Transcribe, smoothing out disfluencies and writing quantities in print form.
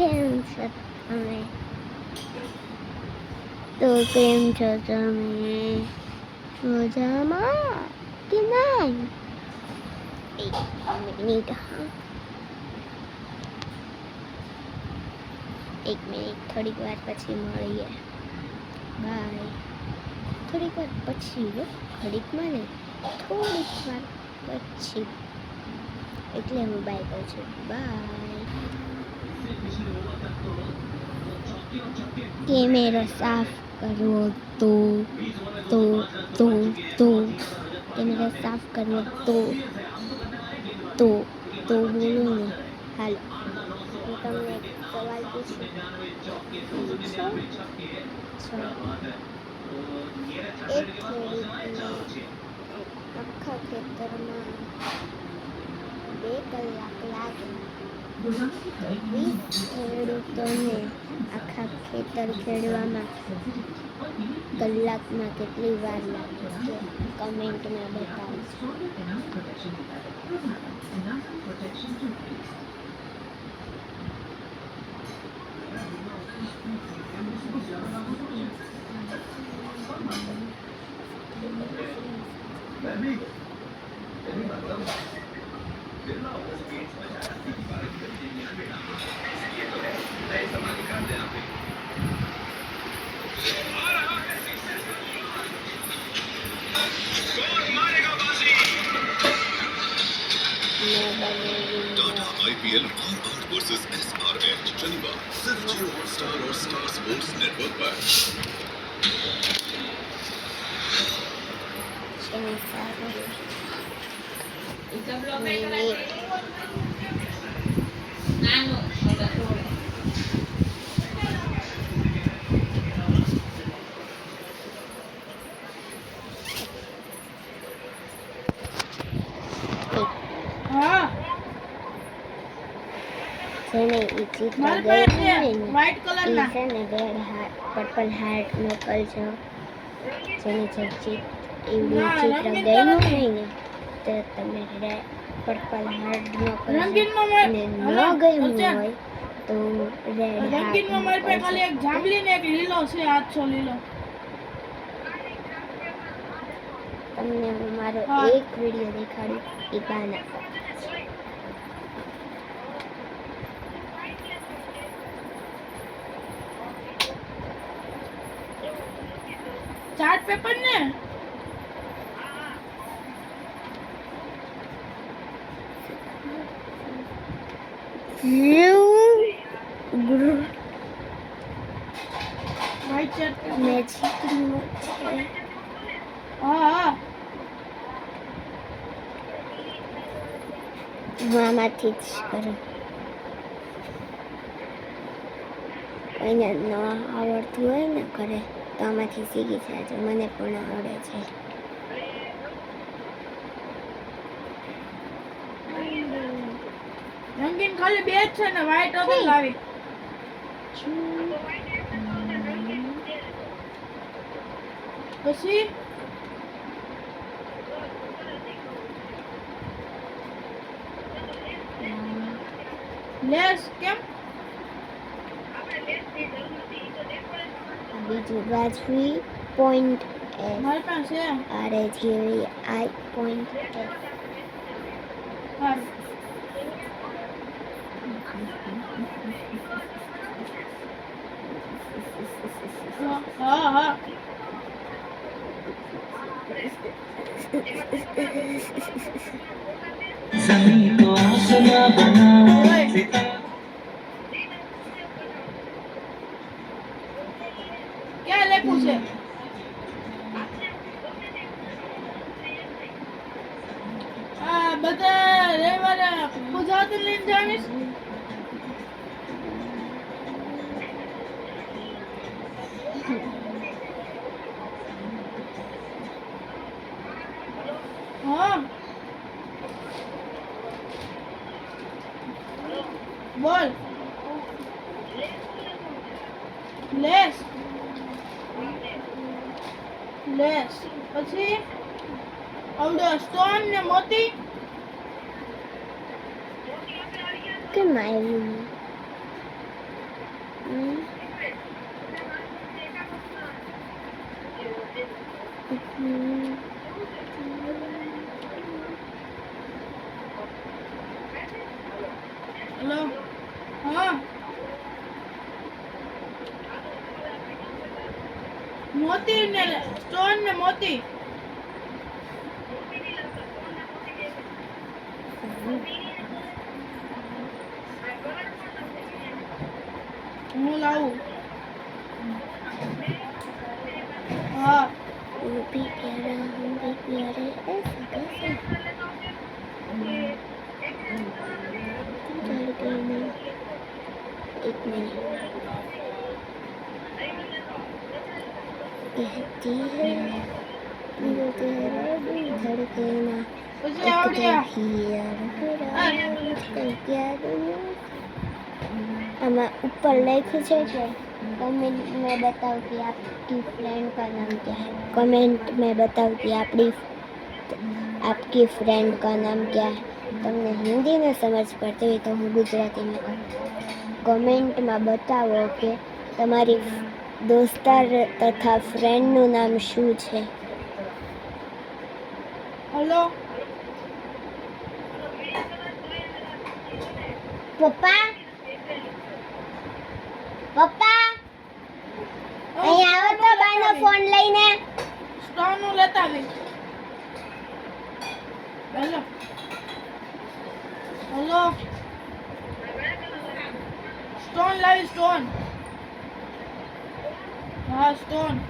કેમ છો તમે? તો કેમ છો તમે? મજામાં કે નહીં? એક મિનિટ હા, એક મિનિટ, થોડીક વાર પછી મળીએ. બાય. થોડીક વાર પછી હો, ઘડીકમાં નહીં, થોડીક વાર પછી. એટલે હું બાય કહું છું. બાય. કેમેરો સાફ કરવો તો કેમેરો સાફ કરવો તો બોલો ને. હાલો, હું તમને એક સવાલ પૂછું. એક ખેડૂતને આખા ખેતરમાં 2 કલાક લાગે, 20 ખેડૂતોને આખા ખેતર ખેડવામાં કલાકમાં કેટલી વાર લાગે છે? કમેન્ટમાં બતાવજો. IPL R8 वर्सेस SRH शनिवार सिर्फ जियो हॉटस्टार और स्टार स्पोर्ट्स नेटवर्क पर। જેને ઈ ચિત્ર ગયું વ્હાઈટ કલર ના છે ને રેડ હાર્ટ પર્પલ હાર્ટ મોકલજો. જેને જે એવું ચિત્ર ગયું નહીં ને તો તમે પર્પલ હાર્ટ મોકલજો. અને ન ગયું હોય તો રેડ રંગીનમાં મારી પાસે ખાલી એક જાંબલી ને એક લીલો છે, આછો લીલો. તમને હું મારો એક વિડિયો દેખાડું એ ગાના. ચાર્ટ પેપર ને વ્હાઈટ ચાર્ટ પેપર મેજિક નું છે. હા હું આમાંથી જ કરું. કોઈને ન આવડતું હોય ને કરે તો આમાંથી શીખી જાજો. મને પણ આવડે છે. રંગીન ખાલી 2 જ છે ને, વ્હાઈટ વગર લાવી. પછી લેસ કેમ બીજું રાજવી પોઈન્ટ મારી પાસે છે. RAGVI પોઈન્ટ હારું. હા હા ज़मीन को आसमां बना ક્યાં લખ્યું છે? આ બધા રહેવાના ગુજરાતી લઈને જાવીશ. હા બોલ. લેસ લેસ પછી આવડે સ્ટોન ને મોતી. કેમ આવ્યું? હેલો હા મોતી ને સ્ટોન ને મોતી હું લાવું હા वो भी प्यारा हम भी प्यारे ऐसा कैसे तुम चढ़ गई ना एक मिनट कहती है दिल तेरा दिल धड़के ना પછી एक આવડ્યા तो हियर मेरा मुझको क्या दुनिया आमा ऊपर लिखा है कि कमेंट में बताओ कि आपकी फ्रेंड का नाम क्या है कमेंट में बताओ कि आपकी फ्रेंड का नाम क्या है તમને હિન્દી ન સમજ પડતી હોય તો હું ગુજરાતીમાં કહું કમેન્ટમાં બતાવો કે તમારી દોસ્તાર તથા ફ્રેન્ડનું નામ શું છે હેલો પપ્પા પપ્પા અહીં આવો તો બાનો ફોન લઈને સ્ટોન નું લેતા આવી હેલો હેલો સ્ટોન લાવી સ્ટોન હા સ્ટોન